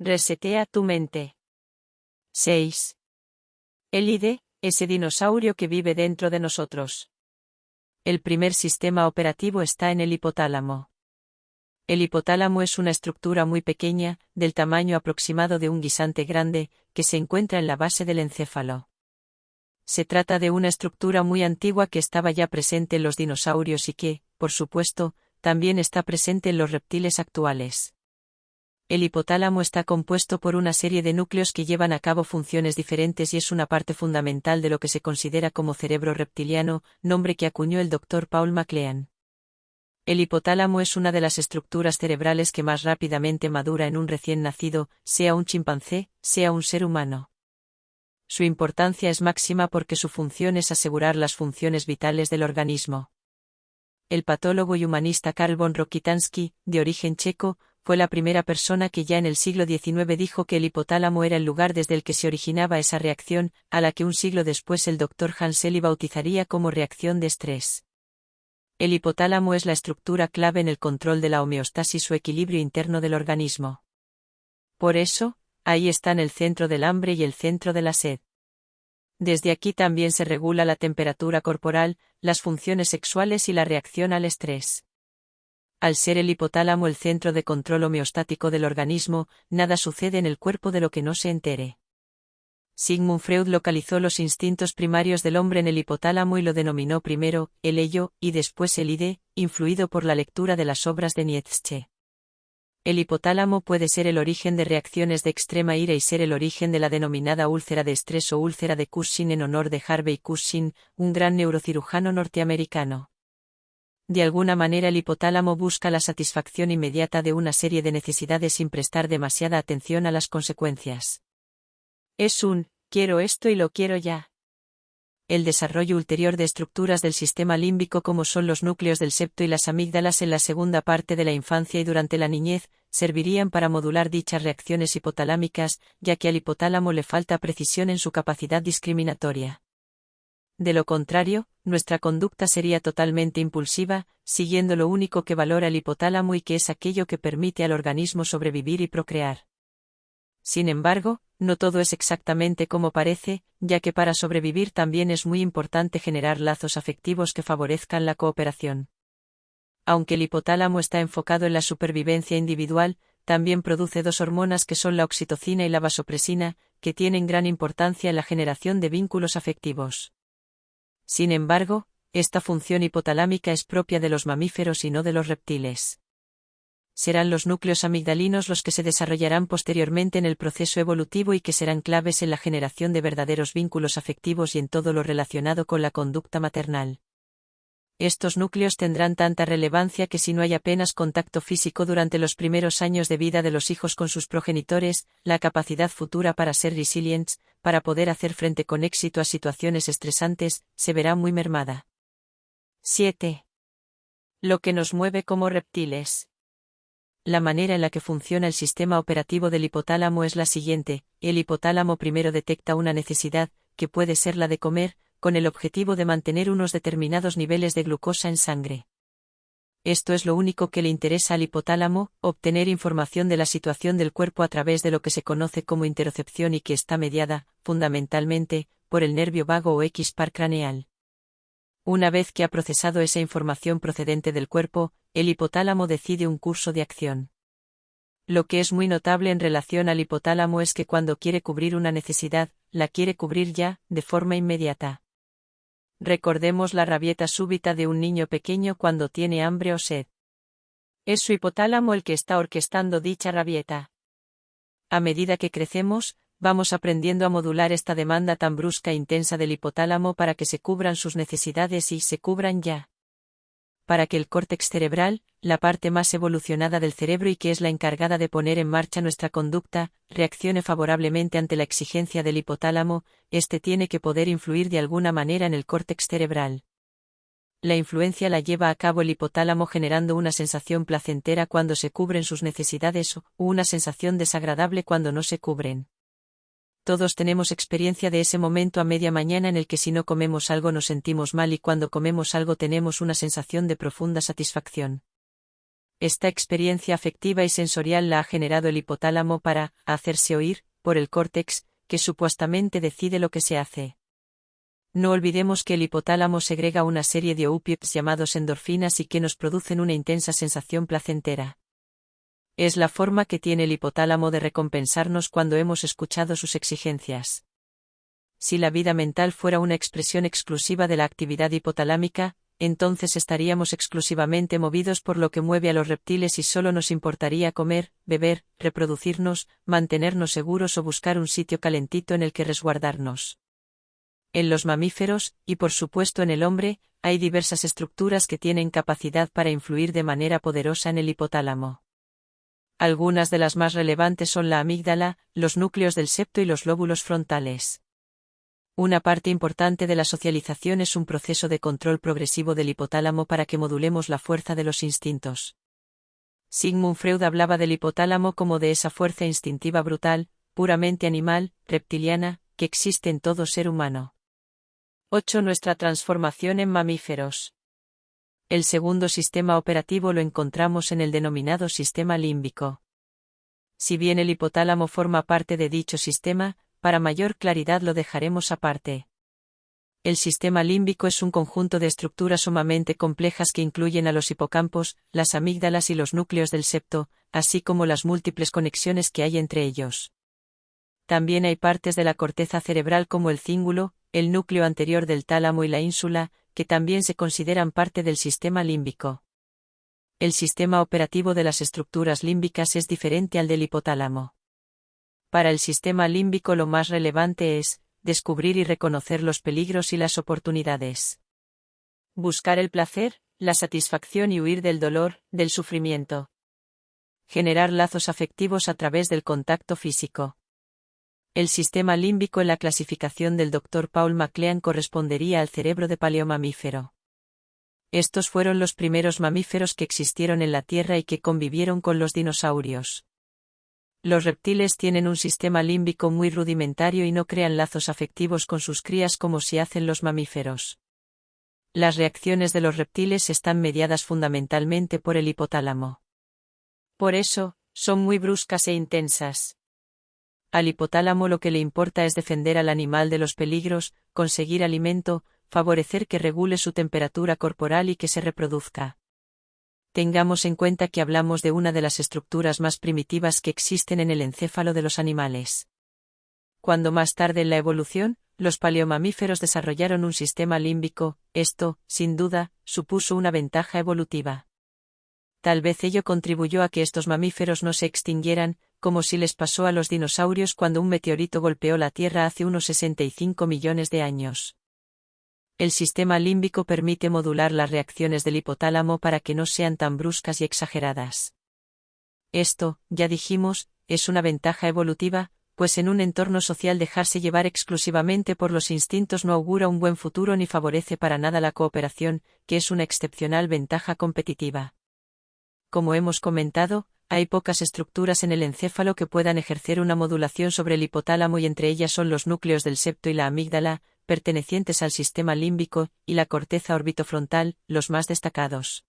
Resetea tu mente. 6. El ID, ese dinosaurio que vive dentro de nosotros. El primer sistema operativo está en el hipotálamo. El hipotálamo es una estructura muy pequeña, del tamaño aproximado de un guisante grande, que se encuentra en la base del encéfalo. Se trata de una estructura muy antigua que estaba ya presente en los dinosaurios y que, por supuesto, también está presente en los reptiles actuales. El hipotálamo está compuesto por una serie de núcleos que llevan a cabo funciones diferentes y es una parte fundamental de lo que se considera como cerebro reptiliano, nombre que acuñó el Dr. Paul MacLean. El hipotálamo es una de las estructuras cerebrales que más rápidamente madura en un recién nacido, sea un chimpancé, sea un ser humano. Su importancia es máxima porque su función es asegurar las funciones vitales del organismo. El patólogo y humanista Karl von Rokitansky, de origen checo, fue la primera persona que ya en el siglo XIX dijo que el hipotálamo era el lugar desde el que se originaba esa reacción, a la que un siglo después el Dr. Hanseli bautizaría como reacción de estrés. El hipotálamo es la estructura clave en el control de la homeostasis o equilibrio interno del organismo. Por eso, ahí están el centro del hambre y el centro de la sed. Desde aquí también se regula la temperatura corporal, las funciones sexuales y la reacción al estrés. Al ser el hipotálamo el centro de control homeostático del organismo, nada sucede en el cuerpo de lo que no se entere. Sigmund Freud localizó los instintos primarios del hombre en el hipotálamo y lo denominó primero el ello y después el id, influido por la lectura de las obras de Nietzsche. El hipotálamo puede ser el origen de reacciones de extrema ira y ser el origen de la denominada úlcera de estrés o úlcera de Cushing en honor de Harvey Cushing, un gran neurocirujano norteamericano. De alguna manera el hipotálamo busca la satisfacción inmediata de una serie de necesidades sin prestar demasiada atención a las consecuencias. Es un, quiero esto y lo quiero ya. El desarrollo ulterior de estructuras del sistema límbico como son los núcleos del septo y las amígdalas en la segunda parte de la infancia y durante la niñez, servirían para modular dichas reacciones hipotalámicas, ya que al hipotálamo le falta precisión en su capacidad discriminatoria. De lo contrario, nuestra conducta sería totalmente impulsiva, siguiendo lo único que valora el hipotálamo y que es aquello que permite al organismo sobrevivir y procrear. Sin embargo, no todo es exactamente como parece, ya que para sobrevivir también es muy importante generar lazos afectivos que favorezcan la cooperación. Aunque el hipotálamo está enfocado en la supervivencia individual, también produce dos hormonas que son la oxitocina y la vasopresina, que tienen gran importancia en la generación de vínculos afectivos. Sin embargo, esta función hipotalámica es propia de los mamíferos y no de los reptiles. Serán los núcleos amigdalinos los que se desarrollarán posteriormente en el proceso evolutivo y que serán claves en la generación de verdaderos vínculos afectivos y en todo lo relacionado con la conducta maternal. Estos núcleos tendrán tanta relevancia que si no hay apenas contacto físico durante los primeros años de vida de los hijos con sus progenitores, la capacidad futura para ser resilientes, para poder hacer frente con éxito a situaciones estresantes, se verá muy mermada. 7. Lo que nos mueve como reptiles. La manera en la que funciona el sistema operativo del hipotálamo es la siguiente: el hipotálamo primero detecta una necesidad, que puede ser la de comer, con el objetivo de mantener unos determinados niveles de glucosa en sangre. Esto es lo único que le interesa al hipotálamo, obtener información de la situación del cuerpo a través de lo que se conoce como interocepción y que está mediada, fundamentalmente, por el nervio vago o X-par craneal. Una vez que ha procesado esa información procedente del cuerpo, el hipotálamo decide un curso de acción. Lo que es muy notable en relación al hipotálamo es que cuando quiere cubrir una necesidad, la quiere cubrir ya, de forma inmediata. Recordemos la rabieta súbita de un niño pequeño cuando tiene hambre o sed. Es su hipotálamo el que está orquestando dicha rabieta. A medida que crecemos, vamos aprendiendo a modular esta demanda tan brusca e intensa del hipotálamo para que se cubran sus necesidades y se cubran ya. Para que el córtex cerebral, la parte más evolucionada del cerebro y que es la encargada de poner en marcha nuestra conducta, reaccione favorablemente ante la exigencia del hipotálamo, este tiene que poder influir de alguna manera en el córtex cerebral. La influencia la lleva a cabo el hipotálamo generando una sensación placentera cuando se cubren sus necesidades o una sensación desagradable cuando no se cubren. Todos tenemos experiencia de ese momento a media mañana en el que si no comemos algo nos sentimos mal y cuando comemos algo tenemos una sensación de profunda satisfacción. Esta experiencia afectiva y sensorial la ha generado el hipotálamo para hacerse oír por el córtex, que supuestamente decide lo que se hace. No olvidemos que el hipotálamo segrega una serie de opioides llamados endorfinas y que nos producen una intensa sensación placentera. Es la forma que tiene el hipotálamo de recompensarnos cuando hemos escuchado sus exigencias. Si la vida mental fuera una expresión exclusiva de la actividad hipotalámica, entonces estaríamos exclusivamente movidos por lo que mueve a los reptiles y solo nos importaría comer, beber, reproducirnos, mantenernos seguros o buscar un sitio calentito en el que resguardarnos. En los mamíferos, y por supuesto en el hombre, hay diversas estructuras que tienen capacidad para influir de manera poderosa en el hipotálamo. Algunas de las más relevantes son la amígdala, los núcleos del septo y los lóbulos frontales. Una parte importante de la socialización es un proceso de control progresivo del hipotálamo para que modulemos la fuerza de los instintos. Sigmund Freud hablaba del hipotálamo como de esa fuerza instintiva brutal, puramente animal, reptiliana, que existe en todo ser humano. 8. Nuestra transformación en mamíferos. El segundo sistema operativo lo encontramos en el denominado sistema límbico. Si bien el hipotálamo forma parte de dicho sistema, para mayor claridad lo dejaremos aparte. El sistema límbico es un conjunto de estructuras sumamente complejas que incluyen a los hipocampos, las amígdalas y los núcleos del septo, así como las múltiples conexiones que hay entre ellos. También hay partes de la corteza cerebral como el cíngulo, el núcleo anterior del tálamo y la ínsula, que también se consideran parte del sistema límbico. El sistema operativo de las estructuras límbicas es diferente al del hipotálamo. Para el sistema límbico lo más relevante es descubrir y reconocer los peligros y las oportunidades. Buscar el placer, la satisfacción y huir del dolor, del sufrimiento. Generar lazos afectivos a través del contacto físico. El sistema límbico en la clasificación del Dr. Paul MacLean correspondería al cerebro de paleomamífero. Estos fueron los primeros mamíferos que existieron en la Tierra y que convivieron con los dinosaurios. Los reptiles tienen un sistema límbico muy rudimentario y no crean lazos afectivos con sus crías como si hacen los mamíferos. Las reacciones de los reptiles están mediadas fundamentalmente por el hipotálamo. Por eso, son muy bruscas e intensas. Al hipotálamo lo que le importa es defender al animal de los peligros, conseguir alimento, favorecer que regule su temperatura corporal y que se reproduzca. Tengamos en cuenta que hablamos de una de las estructuras más primitivas que existen en el encéfalo de los animales. Cuando más tarde en la evolución, los paleomamíferos desarrollaron un sistema límbico, esto, sin duda, supuso una ventaja evolutiva. Tal vez ello contribuyó a que estos mamíferos no se extinguieran, como si les pasó a los dinosaurios cuando un meteorito golpeó la Tierra hace unos 65 millones de años. El sistema límbico permite modular las reacciones del hipotálamo para que no sean tan bruscas y exageradas. Esto, ya dijimos, es una ventaja evolutiva, pues en un entorno social dejarse llevar exclusivamente por los instintos no augura un buen futuro ni favorece para nada la cooperación, que es una excepcional ventaja competitiva. Como hemos comentado, hay pocas estructuras en el encéfalo que puedan ejercer una modulación sobre el hipotálamo y entre ellas son los núcleos del septo y la amígdala, pertenecientes al sistema límbico, y la corteza orbitofrontal, los más destacados.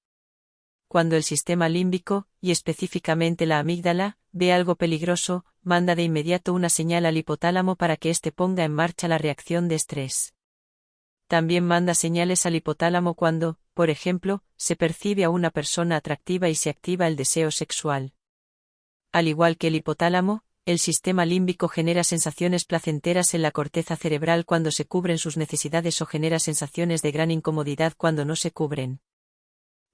Cuando el sistema límbico, y específicamente la amígdala, ve algo peligroso, manda de inmediato una señal al hipotálamo para que éste ponga en marcha la reacción de estrés. También manda señales al hipotálamo cuando, por ejemplo, se percibe a una persona atractiva y se activa el deseo sexual. Al igual que el hipotálamo, el sistema límbico genera sensaciones placenteras en la corteza cerebral cuando se cubren sus necesidades o genera sensaciones de gran incomodidad cuando no se cubren.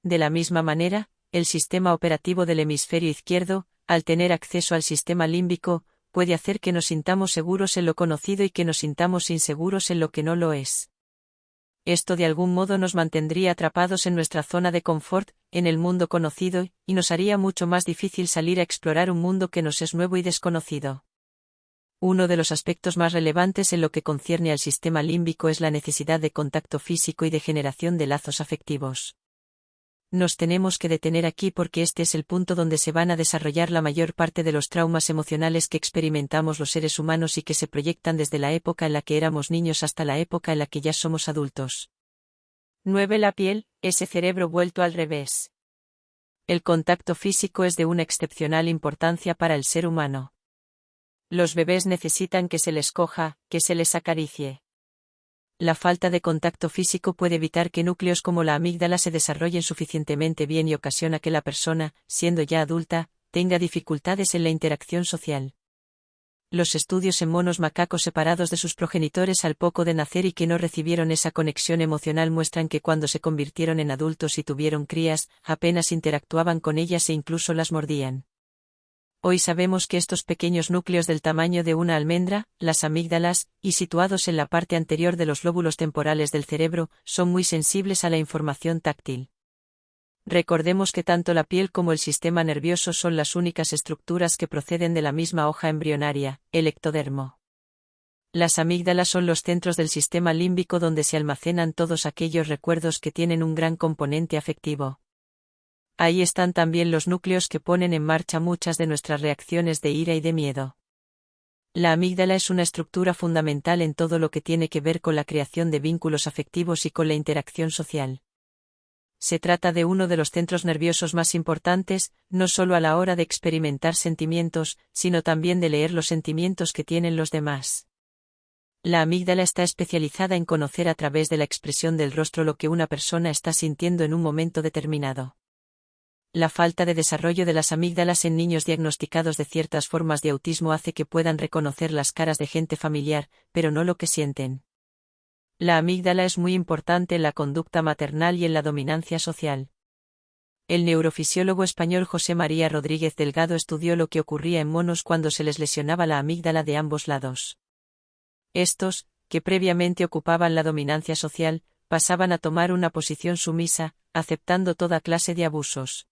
De la misma manera, el sistema operativo del hemisferio izquierdo, al tener acceso al sistema límbico, puede hacer que nos sintamos seguros en lo conocido y que nos sintamos inseguros en lo que no lo es. Esto de algún modo nos mantendría atrapados en nuestra zona de confort, en el mundo conocido, y nos haría mucho más difícil salir a explorar un mundo que nos es nuevo y desconocido. Uno de los aspectos más relevantes en lo que concierne al sistema límbico es la necesidad de contacto físico y de generación de lazos afectivos. Nos tenemos que detener aquí porque este es el punto donde se van a desarrollar la mayor parte de los traumas emocionales que experimentamos los seres humanos y que se proyectan desde la época en la que éramos niños hasta la época en la que ya somos adultos. 9. La piel, ese cerebro vuelto al revés. El contacto físico es de una excepcional importancia para el ser humano. Los bebés necesitan que se les coja, que se les acaricie. La falta de contacto físico puede evitar que núcleos como la amígdala se desarrollen suficientemente bien y ocasiona que la persona, siendo ya adulta, tenga dificultades en la interacción social. Los estudios en monos macacos separados de sus progenitores al poco de nacer y que no recibieron esa conexión emocional muestran que cuando se convirtieron en adultos y tuvieron crías, apenas interactuaban con ellas e incluso las mordían. Hoy sabemos que estos pequeños núcleos del tamaño de una almendra, las amígdalas, y situados en la parte anterior de los lóbulos temporales del cerebro, son muy sensibles a la información táctil. Recordemos que tanto la piel como el sistema nervioso son las únicas estructuras que proceden de la misma hoja embrionaria, el ectodermo. Las amígdalas son los centros del sistema límbico donde se almacenan todos aquellos recuerdos que tienen un gran componente afectivo. Ahí están también los núcleos que ponen en marcha muchas de nuestras reacciones de ira y de miedo. La amígdala es una estructura fundamental en todo lo que tiene que ver con la creación de vínculos afectivos y con la interacción social. Se trata de uno de los centros nerviosos más importantes, no solo a la hora de experimentar sentimientos, sino también de leer los sentimientos que tienen los demás. La amígdala está especializada en conocer a través de la expresión del rostro lo que una persona está sintiendo en un momento determinado. La falta de desarrollo de las amígdalas en niños diagnosticados de ciertas formas de autismo hace que puedan reconocer las caras de gente familiar, pero no lo que sienten. La amígdala es muy importante en la conducta maternal y en la dominancia social. El neurofisiólogo español José María Rodríguez Delgado estudió lo que ocurría en monos cuando se les lesionaba la amígdala de ambos lados. Estos, que previamente ocupaban la dominancia social, pasaban a tomar una posición sumisa, aceptando toda clase de abusos.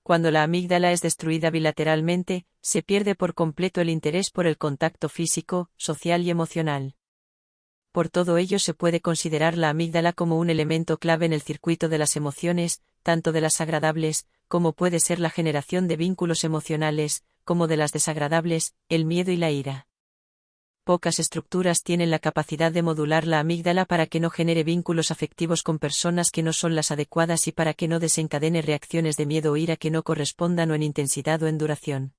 Cuando la amígdala es destruida bilateralmente, se pierde por completo el interés por el contacto físico, social y emocional. Por todo ello se puede considerar la amígdala como un elemento clave en el circuito de las emociones, tanto de las agradables, como puede ser la generación de vínculos emocionales, como de las desagradables, el miedo y la ira. Pocas estructuras tienen la capacidad de modular la amígdala para que no genere vínculos afectivos con personas que no son las adecuadas y para que no desencadene reacciones de miedo o ira que no correspondan o en intensidad o en duración.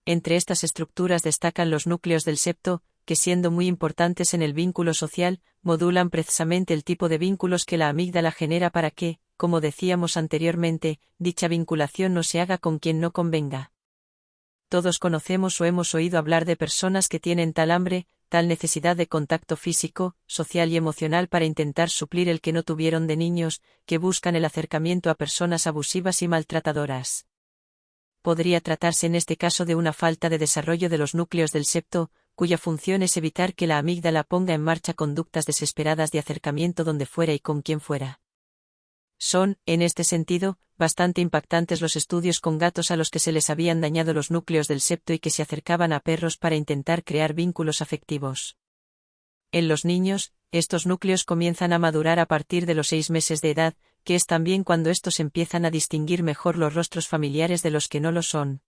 Entre estas estructuras destacan los núcleos del septo, que siendo muy importantes en el vínculo social, modulan precisamente el tipo de vínculos que la amígdala genera para que, como decíamos anteriormente, dicha vinculación no se haga con quien no convenga. Todos conocemos o hemos oído hablar de personas que tienen tal hambre, tal necesidad de contacto físico, social y emocional para intentar suplir el que no tuvieron de niños, que buscan el acercamiento a personas abusivas y maltratadoras. Podría tratarse en este caso de una falta de desarrollo de los núcleos del septo, cuya función es evitar que la amígdala ponga en marcha conductas desesperadas de acercamiento donde fuera y con quien fuera. Son, en este sentido, bastante impactantes los estudios con gatos a los que se les habían dañado los núcleos del septo y que se acercaban a perros para intentar crear vínculos afectivos. En los niños, estos núcleos comienzan a madurar a partir de los 6 meses de edad, que es también cuando estos empiezan a distinguir mejor los rostros familiares de los que no lo son.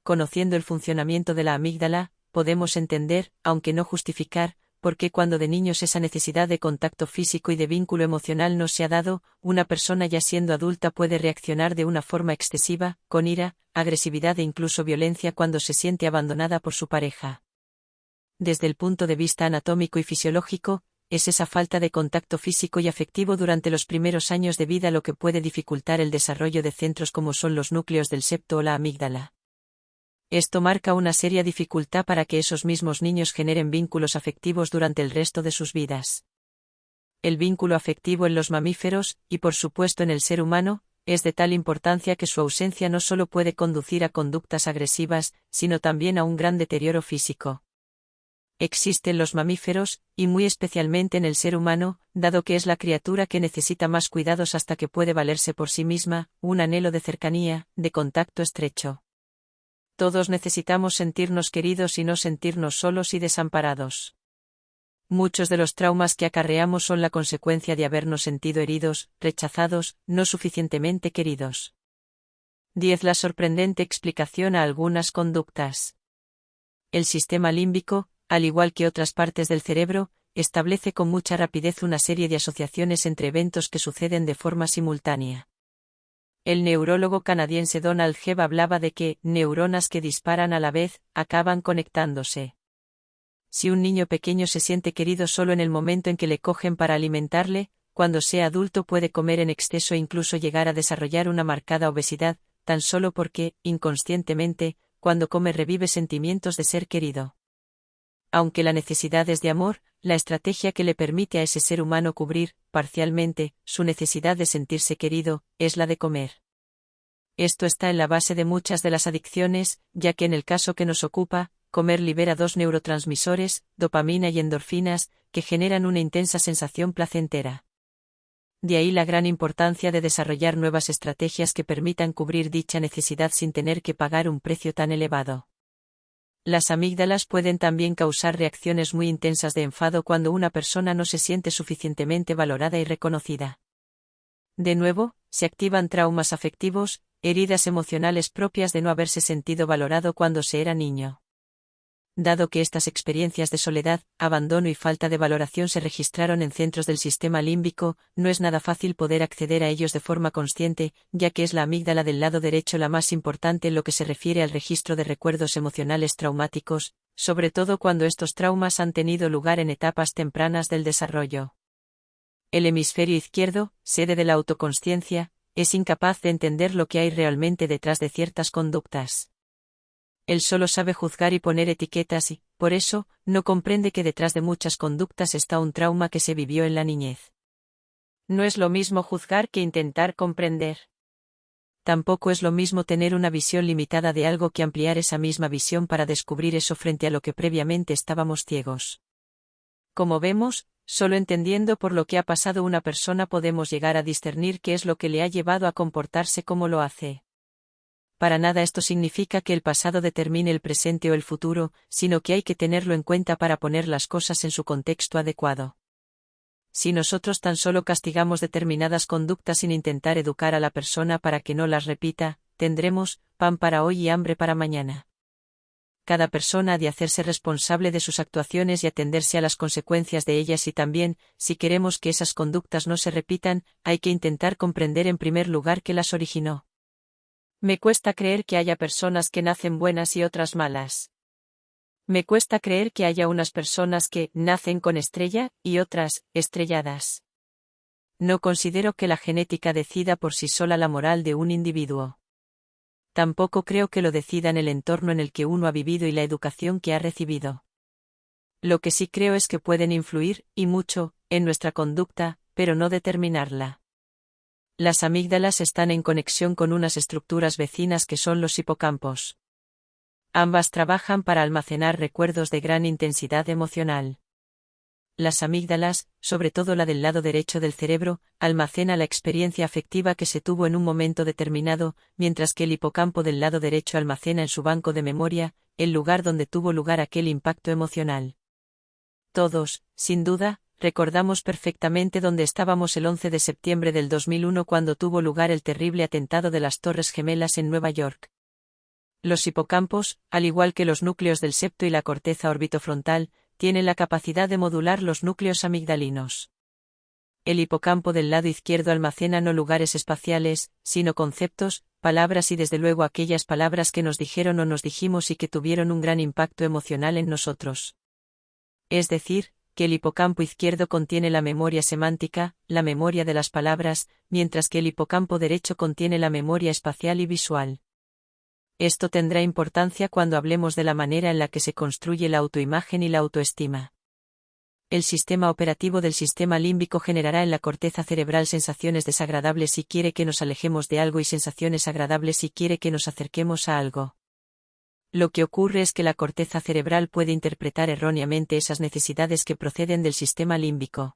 Conociendo el funcionamiento de la amígdala, podemos entender, aunque no justificar, por qué cuando de niños esa necesidad de contacto físico y de vínculo emocional no se ha dado, una persona ya siendo adulta puede reaccionar de una forma excesiva, con ira, agresividad e incluso violencia cuando se siente abandonada por su pareja. Desde el punto de vista anatómico y fisiológico, es esa falta de contacto físico y afectivo durante los primeros años de vida lo que puede dificultar el desarrollo de centros como son los núcleos del septo o la amígdala. Esto marca una seria dificultad para que esos mismos niños generen vínculos afectivos durante el resto de sus vidas. El vínculo afectivo en los mamíferos, y por supuesto en el ser humano, es de tal importancia que su ausencia no solo puede conducir a conductas agresivas, sino también a un gran deterioro físico. Existe en los mamíferos, y muy especialmente en el ser humano, dado que es la criatura que necesita más cuidados hasta que puede valerse por sí misma, un anhelo de cercanía, de contacto estrecho. Todos necesitamos sentirnos queridos y no sentirnos solos y desamparados. Muchos de los traumas que acarreamos son la consecuencia de habernos sentido heridos, rechazados, no suficientemente queridos. 10. La sorprendente explicación a algunas conductas. El sistema límbico, al igual que otras partes del cerebro, establece con mucha rapidez una serie de asociaciones entre eventos que suceden de forma simultánea. El neurólogo canadiense Donald Hebb hablaba de que neuronas que disparan a la vez acaban conectándose. Si un niño pequeño se siente querido solo en el momento en que le cogen para alimentarle, cuando sea adulto puede comer en exceso e incluso llegar a desarrollar una marcada obesidad, tan solo porque, inconscientemente, cuando come revive sentimientos de ser querido. Aunque la necesidad es de amor, la estrategia que le permite a ese ser humano cubrir, parcialmente, su necesidad de sentirse querido, es la de comer. Esto está en la base de muchas de las adicciones, ya que en el caso que nos ocupa, comer libera dos neurotransmisores, dopamina y endorfinas, que generan una intensa sensación placentera. De ahí la gran importancia de desarrollar nuevas estrategias que permitan cubrir dicha necesidad sin tener que pagar un precio tan elevado. Las amígdalas pueden también causar reacciones muy intensas de enfado cuando una persona no se siente suficientemente valorada y reconocida. De nuevo, se activan traumas afectivos, heridas emocionales propias de no haberse sentido valorado cuando se era niño. Dado que estas experiencias de soledad, abandono y falta de valoración se registraron en centros del sistema límbico, no es nada fácil poder acceder a ellos de forma consciente, ya que es la amígdala del lado derecho la más importante en lo que se refiere al registro de recuerdos emocionales traumáticos, sobre todo cuando estos traumas han tenido lugar en etapas tempranas del desarrollo. El hemisferio izquierdo, sede de la autoconsciencia, es incapaz de entender lo que hay realmente detrás de ciertas conductas. Él solo sabe juzgar y poner etiquetas y, por eso, no comprende que detrás de muchas conductas está un trauma que se vivió en la niñez. No es lo mismo juzgar que intentar comprender. Tampoco es lo mismo tener una visión limitada de algo que ampliar esa misma visión para descubrir eso frente a lo que previamente estábamos ciegos. Como vemos, solo entendiendo por lo que ha pasado una persona podemos llegar a discernir qué es lo que le ha llevado a comportarse como lo hace. Para nada esto significa que el pasado determine el presente o el futuro, sino que hay que tenerlo en cuenta para poner las cosas en su contexto adecuado. Si nosotros tan solo castigamos determinadas conductas sin intentar educar a la persona para que no las repita, tendremos pan para hoy y hambre para mañana. Cada persona ha de hacerse responsable de sus actuaciones y atenderse a las consecuencias de ellas y también, si queremos que esas conductas no se repitan, hay que intentar comprender en primer lugar qué las originó. Me cuesta creer que haya personas que nacen buenas y otras malas. Me cuesta creer que haya unas personas que nacen con estrella y otras estrelladas. No considero que la genética decida por sí sola la moral de un individuo. Tampoco creo que lo decidan el entorno en el que uno ha vivido y la educación que ha recibido. Lo que sí creo es que pueden influir, y mucho, en nuestra conducta, pero no determinarla. Las amígdalas están en conexión con unas estructuras vecinas que son los hipocampos. Ambas trabajan para almacenar recuerdos de gran intensidad emocional. Las amígdalas, sobre todo la del lado derecho del cerebro, almacena la experiencia afectiva que se tuvo en un momento determinado, mientras que el hipocampo del lado derecho almacena en su banco de memoria, el lugar donde tuvo lugar aquel impacto emocional. Todos, sin duda, recordamos perfectamente dónde estábamos el 11 de septiembre del 2001 cuando tuvo lugar el terrible atentado de las Torres Gemelas en Nueva York. Los hipocampos, al igual que los núcleos del septo y la corteza orbitofrontal, tienen la capacidad de modular los núcleos amigdalinos. El hipocampo del lado izquierdo almacena no lugares espaciales, sino conceptos, palabras y desde luego aquellas palabras que nos dijeron o nos dijimos y que tuvieron un gran impacto emocional en nosotros. Es decir, que el hipocampo izquierdo contiene la memoria semántica, la memoria de las palabras, mientras que el hipocampo derecho contiene la memoria espacial y visual. Esto tendrá importancia cuando hablemos de la manera en la que se construye la autoimagen y la autoestima. El sistema operativo del sistema límbico generará en la corteza cerebral sensaciones desagradables si quiere que nos alejemos de algo y sensaciones agradables si quiere que nos acerquemos a algo. Lo que ocurre es que la corteza cerebral puede interpretar erróneamente esas necesidades que proceden del sistema límbico.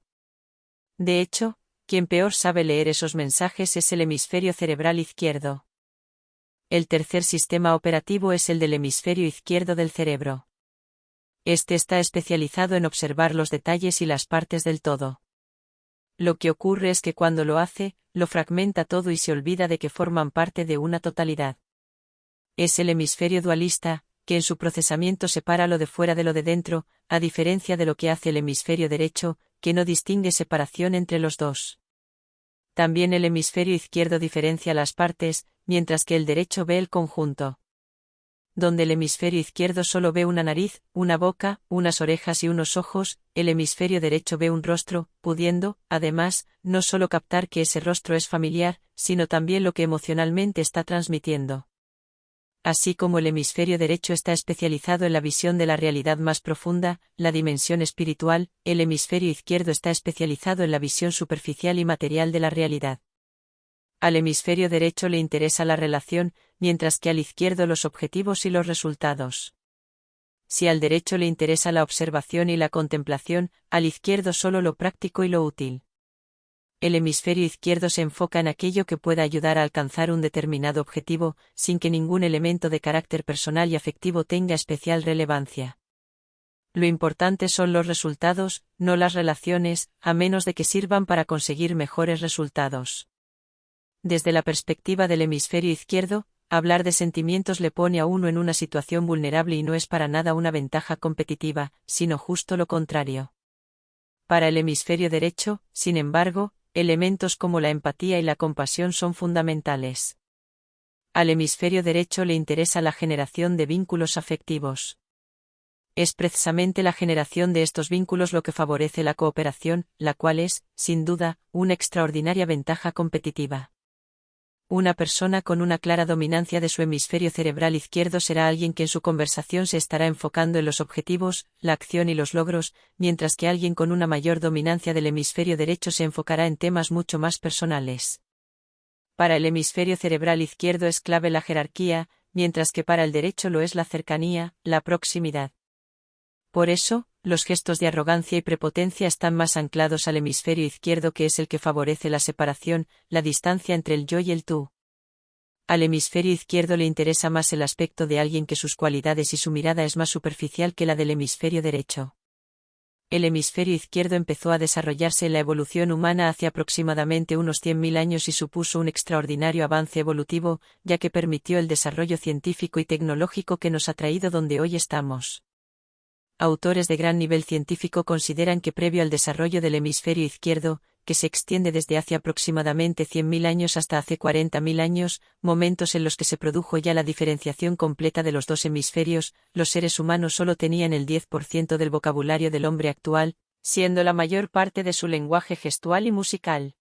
De hecho, quien peor sabe leer esos mensajes es el hemisferio cerebral izquierdo. El tercer sistema operativo es el del hemisferio izquierdo del cerebro. Este está especializado en observar los detalles y las partes del todo. Lo que ocurre es que cuando lo hace, lo fragmenta todo y se olvida de que forman parte de una totalidad. Es el hemisferio dualista, que en su procesamiento separa lo de fuera de lo de dentro, a diferencia de lo que hace el hemisferio derecho, que no distingue separación entre los dos. También el hemisferio izquierdo diferencia las partes, mientras que el derecho ve el conjunto. Donde el hemisferio izquierdo solo ve una nariz, una boca, unas orejas y unos ojos, el hemisferio derecho ve un rostro, pudiendo, además, no solo captar que ese rostro es familiar, sino también lo que emocionalmente está transmitiendo. Así como el hemisferio derecho está especializado en la visión de la realidad más profunda, la dimensión espiritual, el hemisferio izquierdo está especializado en la visión superficial y material de la realidad. Al hemisferio derecho le interesa la relación, mientras que al izquierdo los objetivos y los resultados. Si al derecho le interesa la observación y la contemplación, al izquierdo solo lo práctico y lo útil. El hemisferio izquierdo se enfoca en aquello que pueda ayudar a alcanzar un determinado objetivo, sin que ningún elemento de carácter personal y afectivo tenga especial relevancia. Lo importante son los resultados, no las relaciones, a menos de que sirvan para conseguir mejores resultados. Desde la perspectiva del hemisferio izquierdo, hablar de sentimientos le pone a uno en una situación vulnerable y no es para nada una ventaja competitiva, sino justo lo contrario. Para el hemisferio derecho, sin embargo, elementos como la empatía y la compasión son fundamentales. Al hemisferio derecho le interesa la generación de vínculos afectivos. Es precisamente la generación de estos vínculos lo que favorece la cooperación, la cual es, sin duda, una extraordinaria ventaja competitiva. Una persona con una clara dominancia de su hemisferio cerebral izquierdo será alguien que en su conversación se estará enfocando en los objetivos, la acción y los logros, mientras que alguien con una mayor dominancia del hemisferio derecho se enfocará en temas mucho más personales. Para el hemisferio cerebral izquierdo es clave la jerarquía, mientras que para el derecho lo es la cercanía, la proximidad. Por eso, los gestos de arrogancia y prepotencia están más anclados al hemisferio izquierdo, que es el que favorece la separación, la distancia entre el yo y el tú. Al hemisferio izquierdo le interesa más el aspecto de alguien que sus cualidades y su mirada es más superficial que la del hemisferio derecho. El hemisferio izquierdo empezó a desarrollarse en la evolución humana hace aproximadamente unos 100.000 años y supuso un extraordinario avance evolutivo, ya que permitió el desarrollo científico y tecnológico que nos ha traído donde hoy estamos. Autores de gran nivel científico consideran que previo al desarrollo del hemisferio izquierdo, que se extiende desde hace aproximadamente 100.000 años hasta hace 40.000 años, momentos en los que se produjo ya la diferenciación completa de los dos hemisferios, los seres humanos solo tenían el 10% del vocabulario del hombre actual, siendo la mayor parte de su lenguaje gestual y musical.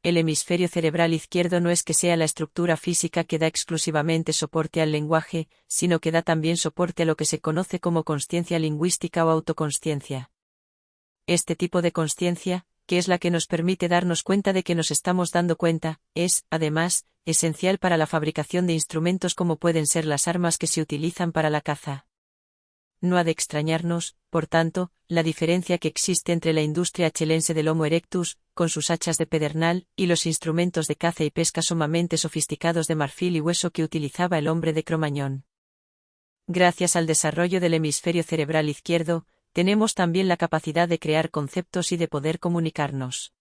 El hemisferio cerebral izquierdo no es que sea la estructura física que da exclusivamente soporte al lenguaje, sino que da también soporte a lo que se conoce como consciencia lingüística o autoconsciencia. Este tipo de consciencia, que es la que nos permite darnos cuenta de que nos estamos dando cuenta, es, además, esencial para la fabricación de instrumentos como pueden ser las armas que se utilizan para la caza. No ha de extrañarnos, por tanto, la diferencia que existe entre la industria chilense del Homo erectus, con sus hachas de pedernal, y los instrumentos de caza y pesca sumamente sofisticados de marfil y hueso que utilizaba el hombre de Cromañón. Gracias al desarrollo del hemisferio cerebral izquierdo, tenemos también la capacidad de crear conceptos y de poder comunicarnos.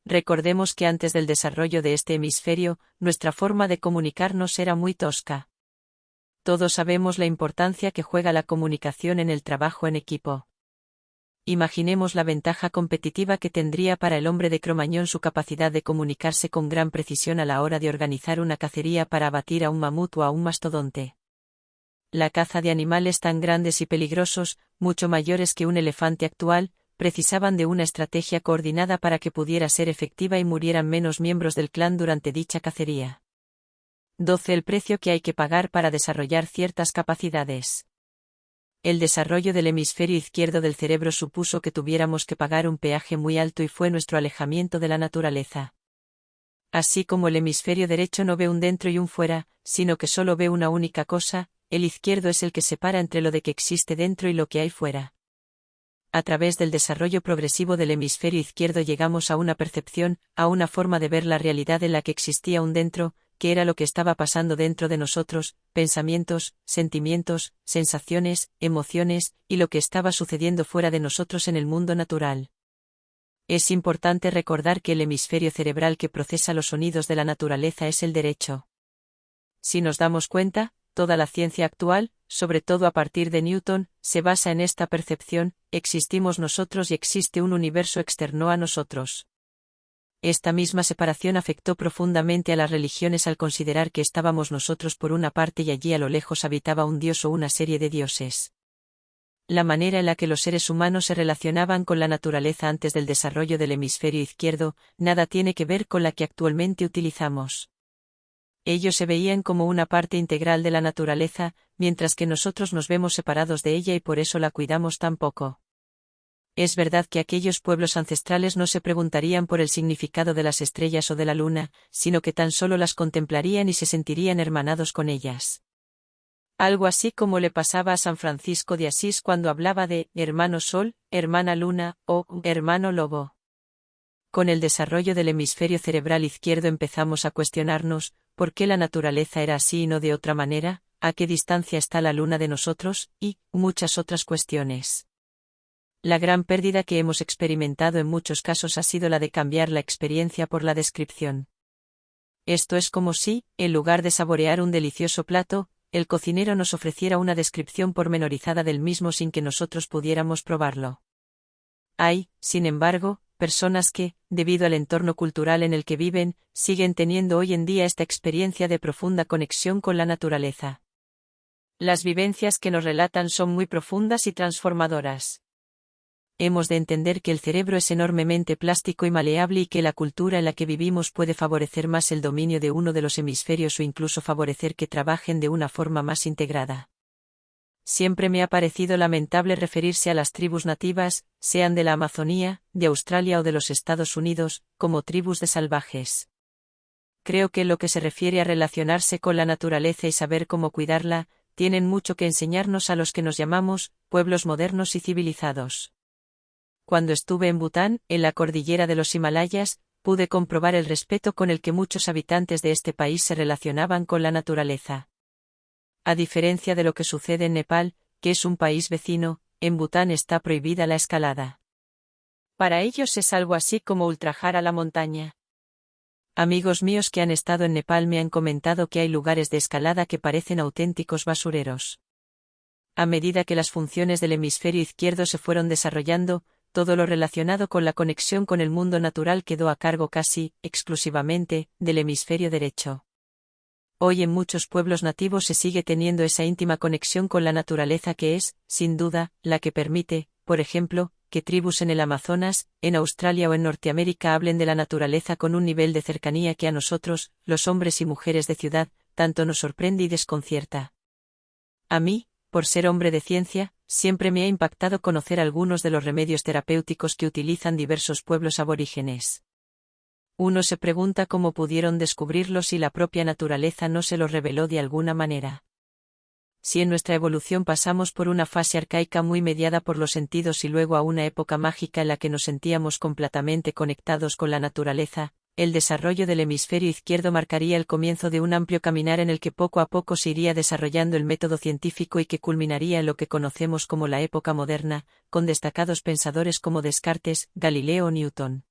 Recordemos que antes del desarrollo de este hemisferio, nuestra forma de comunicarnos era muy tosca. Todos sabemos la importancia que juega la comunicación en el trabajo en equipo. Imaginemos la ventaja competitiva que tendría para el hombre de Cromañón su capacidad de comunicarse con gran precisión a la hora de organizar una cacería para abatir a un mamut o a un mastodonte. La caza de animales tan grandes y peligrosos, mucho mayores que un elefante actual, precisaban de una estrategia coordinada para que pudiera ser efectiva y murieran menos miembros del clan durante dicha cacería. 12. El precio que hay que pagar para desarrollar ciertas capacidades. El desarrollo del hemisferio izquierdo del cerebro supuso que tuviéramos que pagar un peaje muy alto y fue nuestro alejamiento de la naturaleza. Así como el hemisferio derecho no ve un dentro y un fuera, sino que solo ve una única cosa, el izquierdo es el que separa entre lo de que existe dentro y lo que hay fuera. A través del desarrollo progresivo del hemisferio izquierdo llegamos a una percepción, a una forma de ver la realidad en la que existía un dentro, que era lo que estaba pasando dentro de nosotros, pensamientos, sentimientos, sensaciones, emociones, y lo que estaba sucediendo fuera de nosotros en el mundo natural. Es importante recordar que el hemisferio cerebral que procesa los sonidos de la naturaleza es el derecho. Si nos damos cuenta, toda la ciencia actual, sobre todo a partir de Newton, se basa en esta percepción: existimos nosotros y existe un universo externo a nosotros. Esta misma separación afectó profundamente a las religiones al considerar que estábamos nosotros por una parte y allí a lo lejos habitaba un dios o una serie de dioses. La manera en la que los seres humanos se relacionaban con la naturaleza antes del desarrollo del hemisferio izquierdo, nada tiene que ver con la que actualmente utilizamos. Ellos se veían como una parte integral de la naturaleza, mientras que nosotros nos vemos separados de ella y por eso la cuidamos tan poco. Es verdad que aquellos pueblos ancestrales no se preguntarían por el significado de las estrellas o de la luna, sino que tan solo las contemplarían y se sentirían hermanados con ellas. Algo así como le pasaba a San Francisco de Asís cuando hablaba de hermano sol, hermana luna o hermano lobo. Con el desarrollo del hemisferio cerebral izquierdo empezamos a cuestionarnos, ¿por qué la naturaleza era así y no de otra manera? ¿A qué distancia está la luna de nosotros? Y muchas otras cuestiones. La gran pérdida que hemos experimentado en muchos casos ha sido la de cambiar la experiencia por la descripción. Esto es como si, en lugar de saborear un delicioso plato, el cocinero nos ofreciera una descripción pormenorizada del mismo sin que nosotros pudiéramos probarlo. Hay, sin embargo, personas que, debido al entorno cultural en el que viven, siguen teniendo hoy en día esta experiencia de profunda conexión con la naturaleza. Las vivencias que nos relatan son muy profundas y transformadoras. Hemos de entender que el cerebro es enormemente plástico y maleable y que la cultura en la que vivimos puede favorecer más el dominio de uno de los hemisferios o incluso favorecer que trabajen de una forma más integrada. Siempre me ha parecido lamentable referirse a las tribus nativas, sean de la Amazonía, de Australia o de los Estados Unidos, como tribus de salvajes. Creo que en lo que se refiere a relacionarse con la naturaleza y saber cómo cuidarla, tienen mucho que enseñarnos a los que nos llamamos pueblos modernos y civilizados. Cuando estuve en Bután, en la cordillera de los Himalayas, pude comprobar el respeto con el que muchos habitantes de este país se relacionaban con la naturaleza. A diferencia de lo que sucede en Nepal, que es un país vecino, en Bután está prohibida la escalada. Para ellos es algo así como ultrajar a la montaña. Amigos míos que han estado en Nepal me han comentado que hay lugares de escalada que parecen auténticos basureros. A medida que las funciones del hemisferio izquierdo se fueron desarrollando, todo lo relacionado con la conexión con el mundo natural quedó a cargo casi, exclusivamente, del hemisferio derecho. Hoy en muchos pueblos nativos se sigue teniendo esa íntima conexión con la naturaleza que es, sin duda, la que permite, por ejemplo, que tribus en el Amazonas, en Australia o en Norteamérica hablen de la naturaleza con un nivel de cercanía que a nosotros, los hombres y mujeres de ciudad, tanto nos sorprende y desconcierta. A mí, por ser hombre de ciencia, siempre me ha impactado conocer algunos de los remedios terapéuticos que utilizan diversos pueblos aborígenes. Uno se pregunta cómo pudieron descubrirlos si la propia naturaleza no se los reveló de alguna manera. Si en nuestra evolución pasamos por una fase arcaica muy mediada por los sentidos y luego a una época mágica en la que nos sentíamos completamente conectados con la naturaleza, el desarrollo del hemisferio izquierdo marcaría el comienzo de un amplio caminar en el que poco a poco se iría desarrollando el método científico y que culminaría en lo que conocemos como la época moderna, con destacados pensadores como Descartes, Galileo o Newton.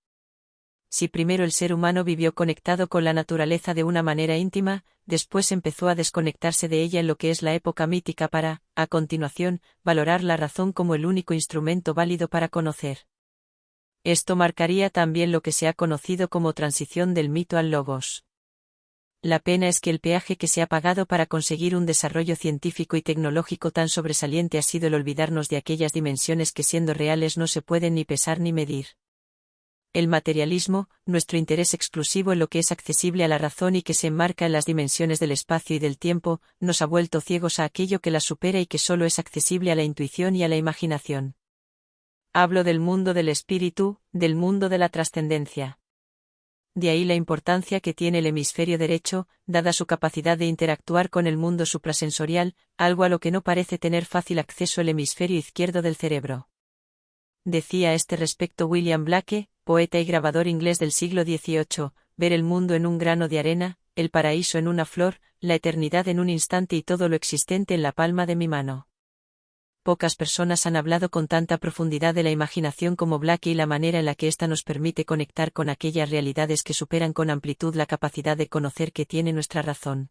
Si primero el ser humano vivió conectado con la naturaleza de una manera íntima, después empezó a desconectarse de ella en lo que es la época mítica para, a continuación, valorar la razón como el único instrumento válido para conocer. Esto marcaría también lo que se ha conocido como transición del mito al logos. La pena es que el peaje que se ha pagado para conseguir un desarrollo científico y tecnológico tan sobresaliente ha sido el olvidarnos de aquellas dimensiones que siendo reales no se pueden ni pesar ni medir. El materialismo, nuestro interés exclusivo en lo que es accesible a la razón y que se enmarca en las dimensiones del espacio y del tiempo, nos ha vuelto ciegos a aquello que las supera y que solo es accesible a la intuición y a la imaginación. Hablo del mundo del espíritu, del mundo de la trascendencia. De ahí la importancia que tiene el hemisferio derecho, dada su capacidad de interactuar con el mundo suprasensorial, algo a lo que no parece tener fácil acceso el hemisferio izquierdo del cerebro. Decía a este respecto William Blake, poeta y grabador inglés del siglo XVIII, ver el mundo en un grano de arena, el paraíso en una flor, la eternidad en un instante y todo lo existente en la palma de mi mano. Pocas personas han hablado con tanta profundidad de la imaginación como Blake y la manera en la que ésta nos permite conectar con aquellas realidades que superan con amplitud la capacidad de conocer que tiene nuestra razón.